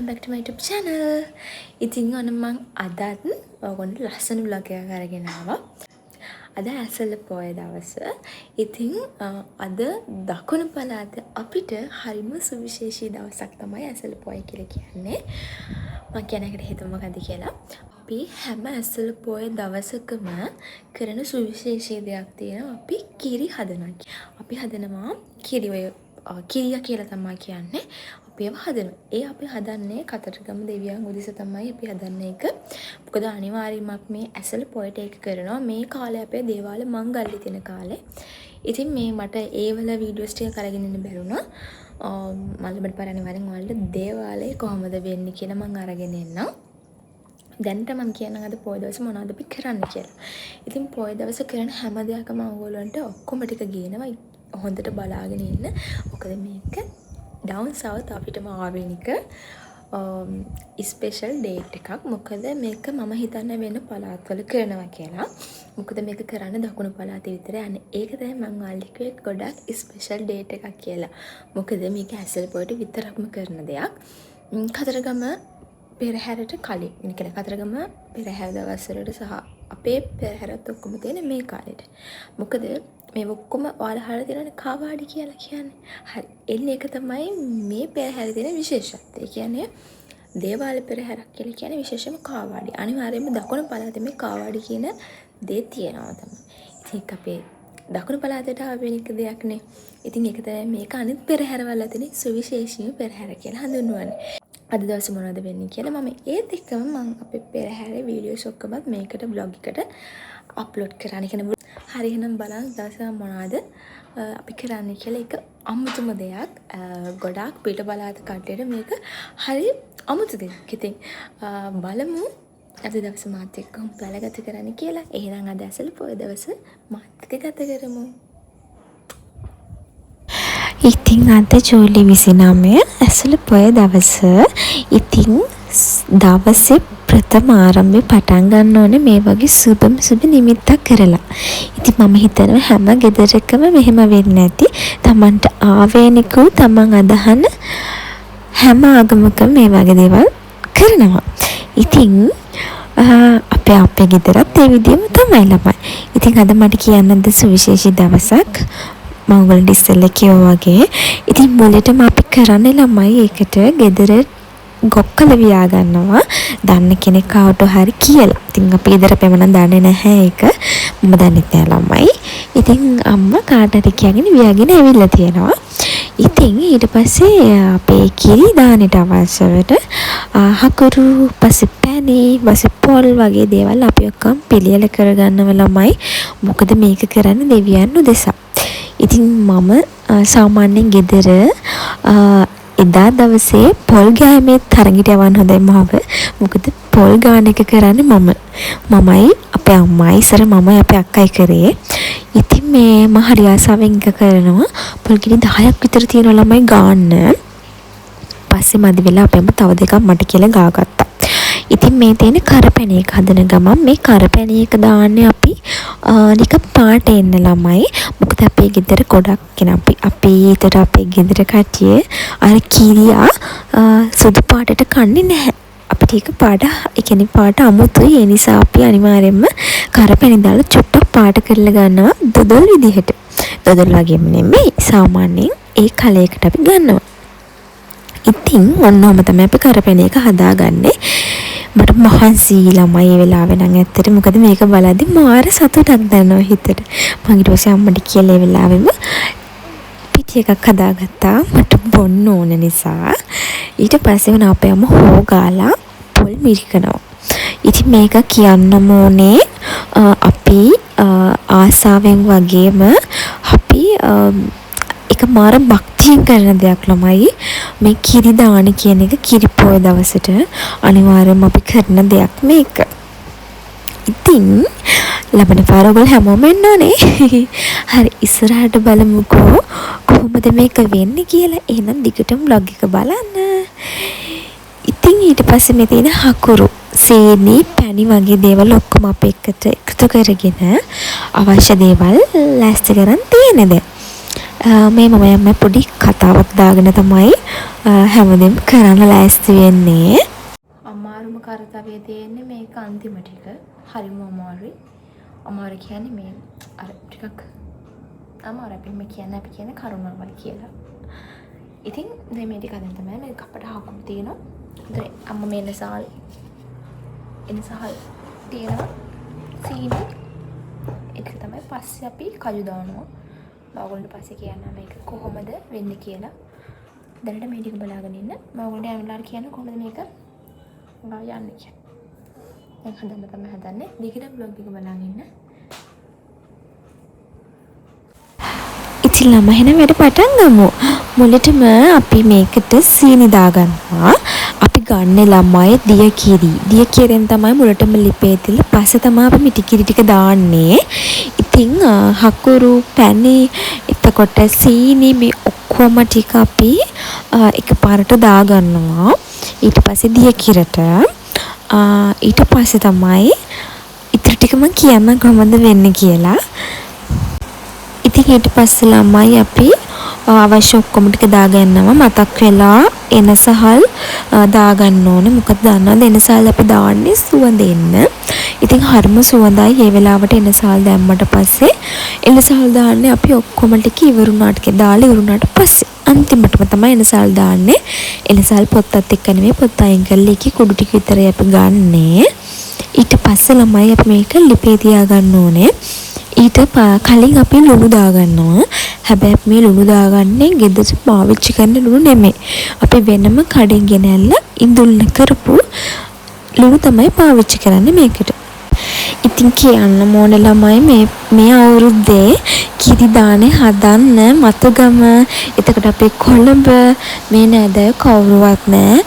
back to my YouTube channel. ඉතින් ඔන්න මම අදත් ඔයගොල්ලන්ට ලස්සන vlog එකක් අරගෙන ආවා. අද ඇසළ පොය දවස. ඉතින් අද දකුණු පළාතේ අපිට හරිම සුවිශේෂී දවසක් තමයි ඇසළ පොය කියලා කියන්නේ. මම කියන එකට හේතුව මොකද්ද කියලා. අපි හැම ඇසළ පොය දවසකම කරන සුවිශේෂී දෙයක් තියෙනවා. අපි කිරි හදනවා. අපි හදනවා කිරිය කියලා තමයි කියන්නේ. අපි ඒව හදනවා. ඒ අපි හදන්නේ කතරගම දෙවියන් උදෙස තමයි අපි හදන්නේ එක. මොකද අනිවාර්යයෙන්ම අපි මේ ඇසළ පොයට ඒක කරනවා. මේ කාලේ අපේ දේවාල මංගල්‍ය තියෙන කාලේ. ඉතින් මේ මට ඒ වල වීඩියෝස් ටික අරගෙන ඉන්න බැරුණා. මල්ලබඩ පාර අනිවාර්යෙන් ඔයාලට දේවාලේ කොහොමද වෙන්නේ කියලා මම අරගෙන එන්නම්. දැනට මම කියන්නම් අද පොය දවසේ මොනවද අපි කරන්න කියලා. ඉතින් පොය දවසේ කරන හැම දෙයක්ම ඔයගොල්ලන්ට ඔක්කොම ටික ගේනවා. හොඳට බලාගෙන ඉන්න. මොකද මේක ඩවුන් සවුත් අපිටම ආවෙනික ස්පෙෂල් ඩේට් එකක්. මොකද මේක මම හිතන්නේ වෙන පළාත්වල කරනවා කියලා. මොකද මේක කරන්න දකුණු පළාතේ විතරයි යන්නේ. ඒක තමයි මම ආලිකුවේ ගොඩක් ස්පෙෂල් ඩේට් එකක් කියලා. මොකද මේක ඇසළ පොයට විතරක්ම කරන දෙයක්. කතරගම පෙරහැරට කලින්. ඒ කියන්නේ කතරගම පෙරහැර දවස්වලට සහ අපේ පෙරහැරත් ඔක්කොම තියෙන මේ කාලෙට. මොකද මේ ඔක්කොම ඔයාලා අහලා තියෙනනේ කාවාඩි කියලා කියන්නේ. හරි. එන්නේ ඒක තමයි මේ පෙරහැර තියෙන විශේෂත්වය. ඒ කියන්නේ දේවාල පෙරහැරක් කියලා කියන්නේ විශේෂම කාවාඩි. අනිවාර්යයෙන්ම දකුණු පළාතේ මේ කාවාඩි කියන දේ තියෙනවා තමයි. ඉතින් ඒක අපේ දකුණු පළාතේට ආවෙනික දෙයක්නේ. ඉතින් ඒක තමයි මේක අනිත් පෙරහැරවල තියෙන සුවිශේෂී පෙරහැර කියලා හඳුන්වන්නේ. අද දවසේ මොනවද වෙන්නේ කියලා මම ඒත් එක්කම මම අපේ පෙරහැරේ වීඩියෝස් ඔක්කොමත් මේකට බ්ලොග් එකට අප්ලෝඩ් කරන්න කියන හරි එහෙනම් බලන්න දවසේ මොනවද අපි කරන්නේ කියලා. ඒක අමුතුම දෙයක්. ගොඩාක් පිට පළාත කට්ටියට මේක හරි අමුතු දෙයක්. ඉතින් බලමු අද දවසේ මාත් එක්ක ගත කරන්න කියලා. එහෙනම් අද ඇසළ පොය දවස මාත් එක්ක ගත කරමු. ඉතින් අද ජූලි 29 ඇසළ පොය දවස. ඉතින් දවසේ ප්‍රථම ආරම්භය පටන් ගන්න ඕනේ මේ වගේ සුබ නිමිත්තක් කරලා. ඉතින් මම හිතනවා හැම ගෙදරකම මෙහෙම වෙන්නේ නැති. Tamanට ආවේනිකව Taman අදහන හැම ආගමකම මේ වගේ දේවල් කරනවා. ඉතින් අපේ ගෙදරත් ඒ විදිහම තමයි ළමයි. ඉතින් අද මට කියන්නද සුවිශේෂී දවසක්. මම ඔයගොල්ලන්ට ඉස්සෙල්ලා කිව්වා වගේ. ඉතින් මුලටම අපි කරන්නේ ළමයි ඒකට ගෙදර ගොක්කල වියා ගන්නවා. දන්න කෙනෙක් ආවට හරි කියලා. ඉතින් අපි ගෙදර පෙමනම් දන්නේ නැහැ ඒක. මම දන්නේ නැහැ ළමයි. ඉතින් අම්මා කාට හරි කියගෙන වියාගෙන ඇවිල්ලා තියෙනවා. ඉතින් ඊට පස්සේ අපේ කිරි දාන්නට අවශ්‍යවට හකුරු, පස්සේ පැණි, පස්සේ පොල් වගේ දේවල් අපි ඔක්කොම පිළියෙල කරගන්නව ළමයි. මොකද මේක කරන්නේ දෙවියන් උදෙසා. ඉතින් මම සාමාන්‍යයෙන් ගෙදර එදා දවසේ පොල් ගෑමේ තරඟට යවන්න හොඳයි මාව. මොකද පොල් ගාන එක කරන්නේ මමයි අපේ අම්මයි ඉස්සර මමයි අපේ අක්කයි කරේ. ඉතින් මේ මම හරි ආසාවෙන් එක කරනවා. පොල් ගිනි 10ක් විතර තියෙන ළමයි ගාන්න. පස්සේ මදි වෙලා අපේම තව දෙකක් මට කියලා ගාගත්තා. ඉතින් මේ තියෙන කරපැණි එක හදන ගමන් මේ කරපැණි එක දාන්නේ අපි නික පාට එන්න ළමයි. මොකද අපේ ගෙදර ගොඩක් කෙනා අපේ ගෙදර කට්ටිය අර කිරියා සුදු පාටට කන්නේ නැහැ. අපිට ඒක පාට අමුතුයි. ඒ නිසා අපි අනිවාර්යයෙන්ම කරපැණි දාලා චුට්ටක් පාට කරලා ගන්නවා දොදොල් විදිහට. දොදොල් වගේම නෙමෙයි සාමාන්‍යයෙන් ඒ කලයකට අපි ගන්නවා. ඉතින් ඔන්නෝම තමයි අපි කරපැණි එක හදාගන්නේ. මට මහන්සි ළමයි ඒ වෙලාවේ නම් ඇත්තට මොකද මේක බලද්දි මාර සතුටක් දැනෙනවා හිතට. මම ඊට පස්සේ අම්මට කියලා ඒ වෙලාවෙම පිටි එකක් හදාගත්තා මට බොන්න ඕන නිසා. ඊට පස්සේ වුණා අපේ අම්ම හොගාලා පොල් මිරිකනවා. ඉතින් මේක කියන්නම ඕනේ අපි ආසාවෙන් වගේම අපි එක මාර භක්තියෙන් කරන දෙයක් ළමයි. මේ කිරි දාන කියන එක කිරි පොය දවසට අනිවාර්යයෙන්ම අපි කරන දෙයක් මේක. ඉතින් ලබන පාර ඔයගොල්ලෝ හැමෝම එන්න ඕනේ. හරි ඉස්සරහට බලමුකෝ කොහොමද මේක වෙන්නේ කියලා. එහෙනම් දිගටම vlog එක බලන්න. ඉතින් ඊට පස්සේ මේ තියෙන හකුරු, සේනි, පැණි වගේ දේවල් ඔක්කොම අපි එකතු කරගෙන අවශ්‍ය දේවල් ලෑස්ති කරන් තියෙනද. මේ මම යම් පොඩි කතාවක් දාගෙන තමයි හැමදේම කරන්න ලෑස්ති වෙන්නේ. අමාරුම කාර්යය තියෙන්නේ මේක අන්තිම ටික. හරිම අමාරුයි. අමාරු කියන්නේ මේ අර ටිකක් අමාරු අපි කියන්නේ කරුණාවල් කියලා. ඉතින් දැන් මේ ටික අදින් තමයි මේ කපට හකුම් තියෙනවා. දැන් අම්මා මේ ලසාල් තියෙනවා. සීනි ඒක තමයි පස්සේ අපි කජු දානවා. මම පස්සේ කියන්නම් මේක කොහොමද වෙන්නේ කියලා. දැනට මේ ටික බලාගෙන ඉන්න. මම ඔයගොල්ලෝ යන්නලා කියන්න කොහොමද මේක යන්නේ කියලා. දැන් හදන්න තමයි හදන්නේ. දිගට බ්ලොග් එක බලන් ඉන්න. ඉතින් ළම එහෙනම් වැඩ පටන් ගමු. මුලටම අපි මේකට සීනි දාගන්නවා. අපි ගන්න ළමයි දියකිරි. දියකිරියෙන් තමයි මුලටම ලිපේ තියලා පස්සේ තමයි අපි මිටි කිරි ටික දාන්නේ. ඉතින් හකුරු පැණි එතකොට සීනි මේ ඔක්කොම ටික අපි එකපාරට දාගන්නවා. ඊට පස්සේ දියකිරට ඊට පස්සේ තමයි ඉතින් ටික මම කියන්න කොහොමද වෙන්නේ කියලා. ඉතින් ඊට පස්සේ ළමයි අපි අවශ්‍ය ඔක්කොම ටික දාගන්නවා. මතක් වෙලා එනසහල් දාගන්න ඕනේ. මොකද දන්නවද එනසහල් අපි දාන්නේ සුවඳෙන්න. ඉතින් හරිම සුවඳයි. ඒ වෙලාවට එනසහල් දැම්මට පස්සේ එනසහල් දාන්නේ අපි ඔක්කොම ටික ඉවරුණාට දාලා ඉවරුණාට පස්සේ අන්තිමටම තමයි එනසහල් දාන්නේ. එනසහල් පොත්තත් එක්ක නෙමෙයි පොත්ත අයින් කරලා ඒකේ කුඩු ටික විතරයි අපි ගන්නෙ. ඊට පස්සේ ළමයි අපි මේක ලිපේ තියාගන්න ඕනේ. ඊට කලින් අපි ලුණු දාගන්නවා. හැබැයි මේ ලුණු දාගන්නේ ගෙදර පාවිච්චි කරන ලුණු නෙමෙයි. අපි වෙනම කඩෙන් ගෙනල්ලා ඉඳුල්න කරපු ලුණු තමයි පාවිච්චි කරන්නේ මේකට. ඉතින් කියන්න ඕන ළමයි මේ අවුරුද්දේ කිරි දානේ හදන්න මතුගම එතකොට අපේ කොළඹ මේ නේද කවුරුවත් නැහැ.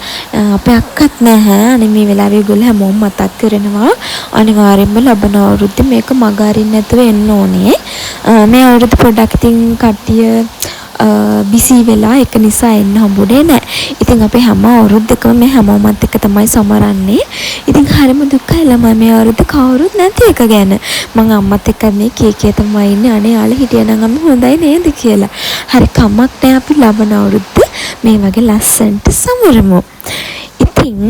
අපේ අක්කත් නැහැ. අනේ මේ වෙලාවේ ඒගොල්ලෝ හැමෝම මතක් කරනවා. අනිවාර්යෙන්ම ලබන අවුරුද්දේ මේක මග අරින්න නැතුව එන්න ඕනේ. මේ අවුරුද්ද පොඩ්ඩක් ඉතින් කට්ටිය බිසි වෙලා ඒක නිසා එන්න හම්බුනේ නැහැ. ඉතින් අපි හැම අවුරුද්දකම මේ හැමෝමත් එක්ක තමයි සමරන්නේ. ඉතින් හරිම දුකයි ළමයි මේ අවුරුද්ද කවුරුත් නැති එක ගැන. මං අම්මත් එක්ක මේ කීකේ තමයි ඉන්නේ. අනේ යාළුවා හිටියනම් අම්ම හොඳයි නේද කියලා. හරි කමක් නැහැ අපි ලබන අවුරුද්ද මේ වගේ ලස්සනට සමරමු. ඉතින්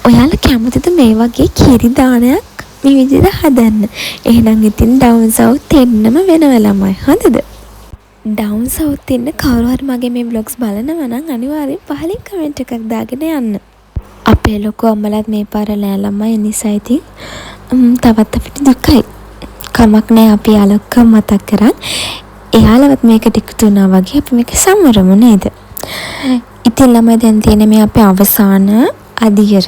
ඔයාලා කැමතිද මේ වගේ කිරි දානයක් මේ විදිහට හදන්න? එහෙනම් ඉතින් ඩවුන් සවුත් එන්නම වෙනවා ළමයි. හරිද? ඩවුන් සවුත් ඉන්න කවුරු හරි මගේ මේ බ්ලොග්ස් බලනවා නම් අනිවාර්යෙන් පහලින් කමෙන්ට් එකක් දාගෙන යන්න. අපේ ලොකු අම්මලාත් මේ පාර නෑ ළමයි නිසා ඉතින් තවත් අපිට දුකයි. කමක් නෑ අපි යාළුවක මතක් කරන් එයාලවත් මේකට එකතු වුණා වගේ අපි මේක සමරමු නේද? ඉතින් ළමයි දැන් තියෙන මේ අපේ අවසාන අදියර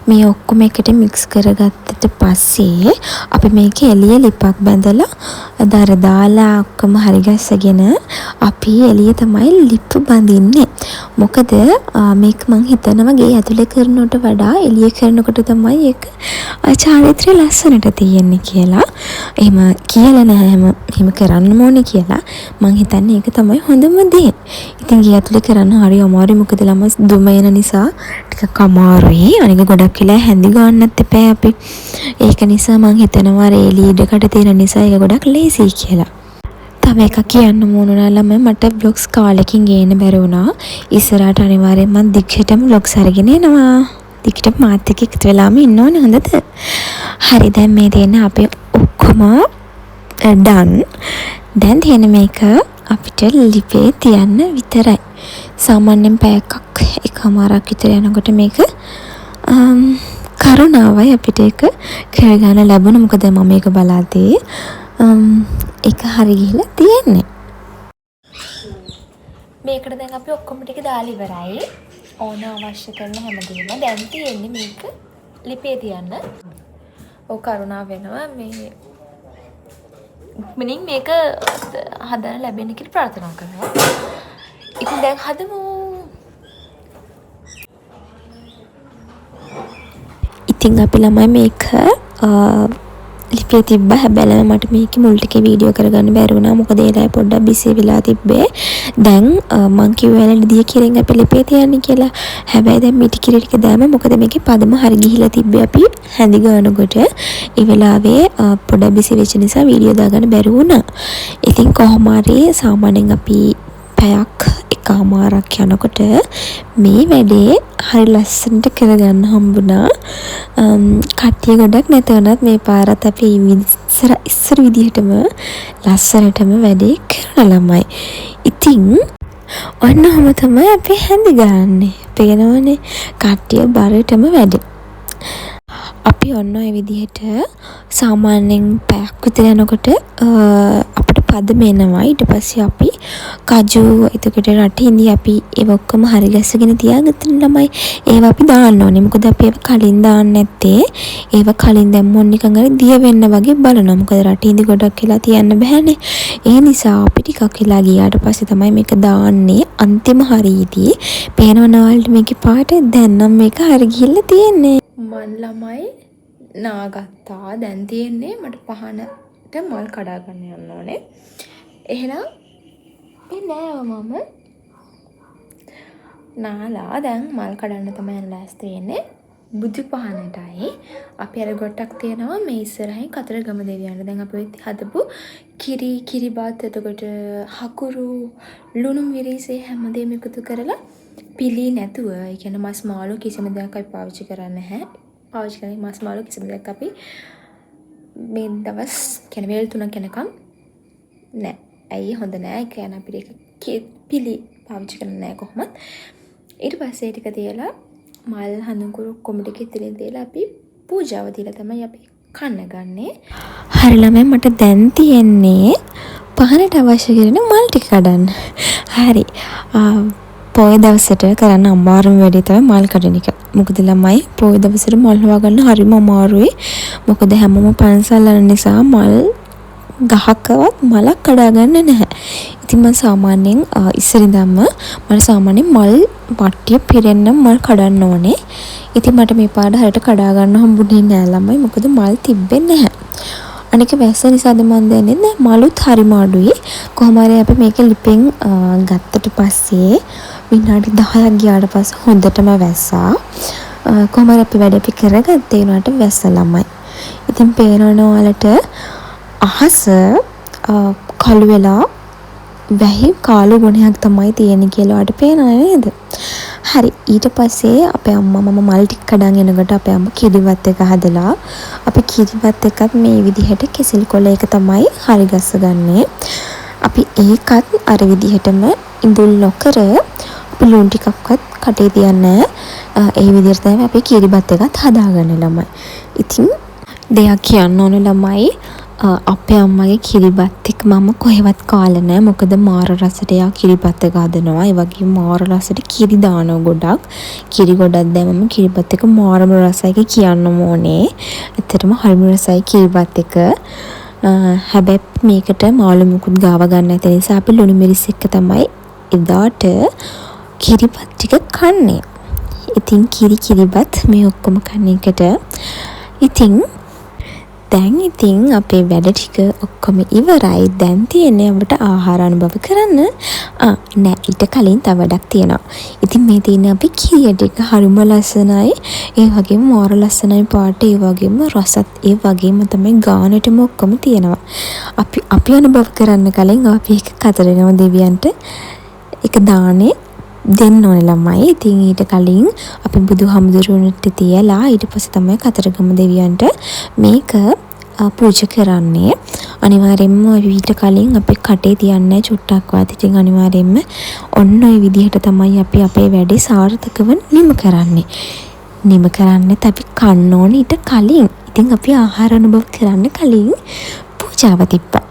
මේ ඔක්කොම එකට මික්ස් කරගත්තට පස්සේ අපි මේක එළිය ලිපක් බැඳලා දර දාලා ඔක්කොම හරි ගස්සගෙන අපි එළිය තමයි ලිප් බඳින්නේ. මොකද මේක මං හිතනවා ගේ ඇතුලේ කරනවට වඩා එළිය කරනකොට තමයි ඒක චාරිත්‍රය ලස්සනට තියෙන්නේ කියලා. එහෙම කියලා නැහැ එහෙම කරන්න ඕනේ කියලා. මං හිතන්නේ ඒක තමයි හොඳම දේ. ඉතින් ගේ ඇතුලේ කරන්න හරි අමාරුයි. මොකද ළමයි දුම එන නිසා ටිකක් අමාරුයි. අනික ගොඩක් වෙලා හැඳි ගන්නත් එපා අපි. ඒක නිසා මං හිතනවා රේලි ඉඩකට තියෙන නිසා ඒක ගොඩක් ලේසි කියලා. තව එකක් කියන්න ඕන ළමයි මට බ්ලොග්ස් කාලෙකින් ගේන්න බැරි වුණා. ඉස්සරහට අනිවාර්යෙන් මං දිගටම බ්ලොග්ස් අරගෙන එනවා. දිගටම මාත් එක්ක එකතු වෙලාම ඉන්න ඕනේ හොඳද? හරි දැන් මේ තියෙන අපේ ඔක්කොම done. දැන් තියෙන මේක අපිට ලිපේ තියන්න විතරයි. සාමාන්‍යයෙන් පැයක් එකමාරක් විතර යනකොට මේක කරුණාවයි අපිට ඒක කරගන්න ලැබුණා. මොකද මම මේක බලාදී ඒක හරි ගිහිලා තියෙන්නේ. මේකට දැන් අපි ඔක්කොම ටික දාලා ඉවරයි. ඕන අවශ්‍ය කරන හැමදේම දැන් තියෙන්නේ මේක ලිපේ තියන්න. ඔව් කරුණා වෙනවා මේ මිනින් මේක හදන්න ලැබෙන්න කියලා ප්‍රාර්ථනා කරනවා. ඉතින් දැන් හදමු. ඉතින් අපි ළමයි මේක ලිපිය තිබ්බා. හැබැයි මට මේක මුල් ටිකේ වීඩියෝ කරගන්න බැරි වුණා. මොකද ඒ වෙලාවේ පොඩ්ඩක් බිසි වෙලා තිබ්බේ. දැන් මං කිව්වා දිය කිරෙන් අපි ලිපිය තියන්නේ කියලා. හැබැයි දැන් මිටි කිරි ටික දැම්ම. මොකද මේකේ පදම හරි ගිහිලා තිබ්බේ අපි හැඳි ගන්නකොට. ඒ වෙලාවේ පොඩ්ඩක් බිසි වෙච්ච නිසා වීඩියෝ දාගන්න බැරි වුණා. ඉතින් කොහොම හරි සාමාන්‍යයෙන් අපි පැයක් එකමාරක් යනකොට මේ වැඩේ හරි ලස්සනට කරගන්න හම්බුණා. කට්ටිය ගොඩක් නැතුණත් මේ පාරත් අපි ඉස්සර විදිහටම ලස්සනටම වැඩේ කරන ළමයි. ඉතින් ඔන්න ඔහම තමයි අපි හැඳි ගන්නේ. පේනවනේ කට්ටිය බරටම වැඩ. අපි ඔන්න ඔය විදිහට සාමාන්‍යයෙන් පැයක් විතර යනකොට අපිට පදම එනවා. ඊට පස්සේ අපි කජු එතකොට රටින්දී අපි ඒව ඔක්කොම හරි ගැසගෙන තියාගන්න ළමයි. ඒව අපි දාන්න ඕනේ. මොකද අපි ඒව කලින් දාන්න නැත්තේ. ඒව කලින් දැම්මොත් නිකන් අර දිය වෙන්න වගේ බලනවා. මොකද රටින්දී ගොඩක් වෙලා තියන්න බෑනේ. ඒ නිසා අපි ටිකක් වෙලා ගියාට පස්සේ තමයි මේක දාන්නේ. අන්තිම හරියේදී පේනවනවලට මේකේ පාට දැන් නම් මේක හරි ගිහිල්ලා තියෙන්නේ. මන් ළමයි නාගත්තා. දැන් තියෙන්නේ මට පහනට මල් කඩා ගන්න යන්න ඕනේ. එහෙනම් මේ නෑව මම නාලා දැන් මල් කඩන්න තමයි යන ලෑස්ති වෙන්නේ. බුදු පහනටයි අපි අර ගොටක් තියනවා මේ ඉස්සරහින් කතරගම දෙවියන්ට. දැන් අපි හදපු කිරිබත් එතකොට හකුරු ලුණු මිරිස් හැමදේම එකතු කරලා පිළි නැතුව, ඒ කියන්නේ මස් මාළු කිසිම දෙයක් අපි පාවිච්චි කරන්නේ නැහැ. පාවිච්චි කරන්නේ මස් මාළු කිසිම දෙයක් අපි මේ දවස් කියන්නේ වේල් 3 කනකම් නෑ. ඇයි හොඳ නෑ. ඒ කියන්නේ අපිට ඒක පිළි පාවිච්චි කරන්නේ නෑ කොහොමත්. ඊට පස්සේ ටික තියලා මල් හඳුන්කුරු කොමිටි කිතලින් තියලා අපි පූජාව දීලා තමයි අපි කන්න ගන්නේ. හරි ළමයි මට දැන් තියෙන්නේ පහනට අවශ්‍ය කරන මල් ටික කඩන්න. හරි. පොය දවසට කරන්න අමාරුම වැඩේ තමයි මල් කඩන එක. මොකද ළමයි පොය දවසට මල් හොයාගන්න හරිම අමාරුයි. මොකද හැමෝම පන්සල් යන නිසා මල් ගහකවත් මලක් කඩාගන්න නැහැ. ඉතින් මම සාමාන්‍යයෙන් ඉස්සරින්දම මම සාමාන්‍යයෙන් මල් වට්ටිය පිරෙන්න මල් කඩන්න ඕනේ. ඉතින් මට මේ පාඩ හරියට කඩා ගන්න හම්බුනේ නෑ ළමයි. මොකද මල් තිබෙන්නේ නැහැ. අනික වැස්ස නිසාද මන් දන්නේ නැහැ. මලුත් හරිම අඩුයි. කොහොම හරි අපි මේක ලිපෙන් ගත්තට පස්සේ විනාඩි 10ක් ගියාට පස්සේ හොඳටම වැස්සා. කොහොම හරි අපි වැඩ අපි කරගත්තේ උනාට වැස්ස ළමයි. ඉතින් පේනවනේ ඔයාලට අහස කළු වෙලා වැහි කාලු ගුණයක් තමයි තියෙන්නේ කියලා ඔයාලට පේනවද නේද? හරි. ඊට පස්සේ අපේ අම්මා මම මල් ටික කඩන් එනකොට අපේ අම්මා කිරිබත් එක හදලා අපි කිරිබත් එකත් මේ විදිහට කෙසෙල් කොළ එක තමයි හරි ගස්සගන්නේ. අපි ඒකත් අර විදිහටම ඉඳුල් නොකර අපි ලුණු ටිකක්වත් කටේ තියන්නේ. ඒ විදිහට තමයි අපි කිරිබත් එකත් හදාගන්න ළමයි. ඉතින් දෙයක් කියන්න ඕන ළමයි, අපේ අම්මගේ කිරිබත් එක මම කොහෙවත් කාලා නැහැ. මොකද මාර රසට යා කිරිබත් එක හදනවා. ඒ වගේම මාර රසට කිරි දානවා ගොඩක්. කිරි ගොඩක් දැම්මම කිරිබත් එක මාරම රසයි කියන්නම ඕනේ. ඇත්තටම හරිම රසයි කිරිබත් එක. හැබැයි මේකට මාළු මුකුත් ගාව ගන්න නැති නිසා අපි ලුණු මිරිස් එක්ක තමයි එදාට කිරිබත් ටික කන්නේ. ඉතින් කිරිබත් මේ ඔක්කොම කන්න එකට. ඉතින් අපේ වැඩ ටික ඔක්කොම ඉවරයි. දැන් තියෙන්නේ අපිට ආහාර අනුභව කරන්න. නෑ ඊට කලින් තව වැඩක් තියෙනවා. ඉතින් මේ තියෙන්නේ අපි කිරිය ටික හරිම ලස්සනයි. ඒ වගේම මාර ලස්සනයි පාට. ඒ වගේම රසත් ඒ වගේම තමයි ගානටම ඔක්කොම තියෙනවා. අපි අනුභව කරන්න කලින් අපි එක කතරගම දෙවියන්ට එක දානේ දෙන්න ඕනේ ළමයි. ඉතින් ඊට කලින් අපි බුදුහාමුදුරුවන්ට තියලා ඊට පස්සේ තමයි කතරගම දෙවියන්ට මේක පූජා කරන්නේ. අනිවාර්යයෙන්ම ඊට කලින් අපි කටේ තියන්නේ චුට්ටක්වත්. ඉතින් අනිවාර්යයෙන්ම ඔන්න ඔය විදිහට තමයි අපි අපේ වැඩේ සාර්ථකව නිම කරන්නේත් අපි කන්න ඕනේ ඊට කලින්. ඉතින් අපි ආහාර අනුභව කරන්න කලින් පූජාව තිබ්බා.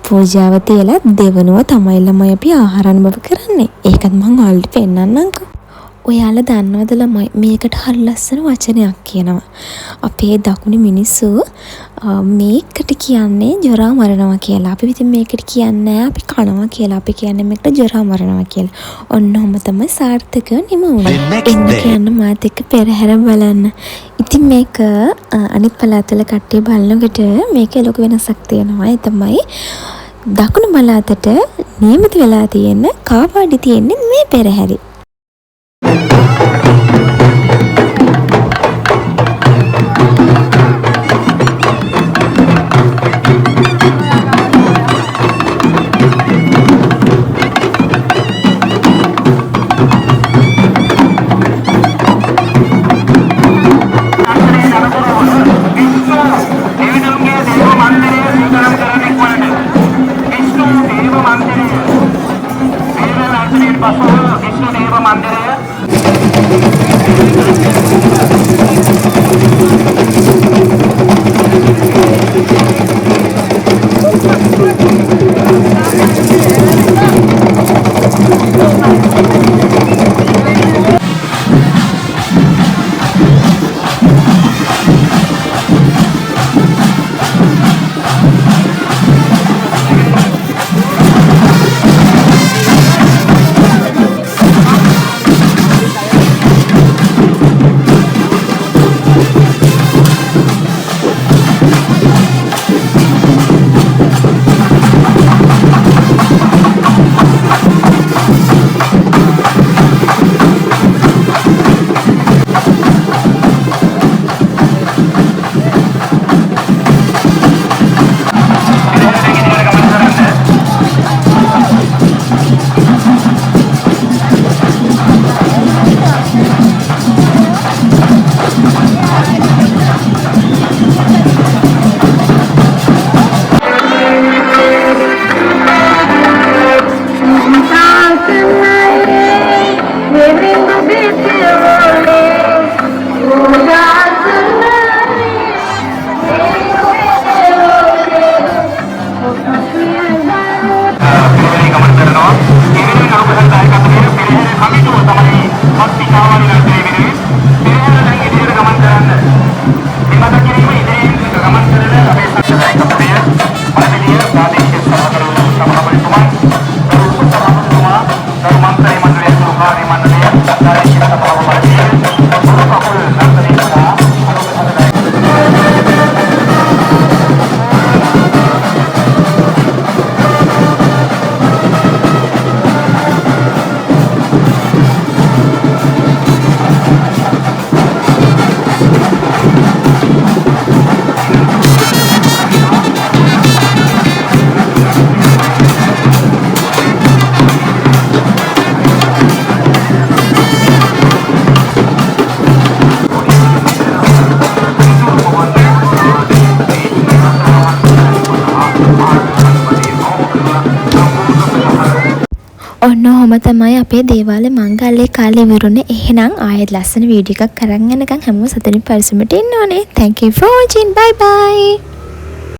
පූජාව තියලා දෙවනුව තමයි ළමයි අපි ආහාර අනුභව කරන්නේ. ඒකත් මම ඔයාලට පෙන්නන්නම්කෝ. ඔයාලා දන්නවද ළමයි මේකට හරි ලස්සන වචනයක් කියනවා. අපේ දකුණු මිනිස්සු මේකට කියන්නේ ජොරා මරනවා කියලා. අපි ඉතින් මේකට කියන්නේ අපි කනවා කියලා. අපි කියන්නේ මේකට ජොරා මරනවා කියලා. ඔන්න ඔහම තමයි සාර්ථකව නිම වුණේ. එන්න කියන්න මාත් එක්ක පෙරහැර බලන්න. ඉතින් මේක අනිත් පළාත්වල කට්ටිය බලනකොට මේකේ ලොකු වෙනසක් තියෙනවා. ඒ තමයි දකුණු පළාතට නියමිත වෙලා තියෙන කාපාඩි තියෙන්නේ මේ පෙරහැරේ. ඔන්න ඔහොම තමයි අපේ දේවාල මංගල්‍ය කාලේ ඉවරුනේ. එහෙනම් ආයෙත් ලස්සන වීඩියෝ එකක් අරන් යනකම් හැමෝම සතුටින් පරිස්සමට ඉන්න ඕනේ. Thank you for watching. Bye bye.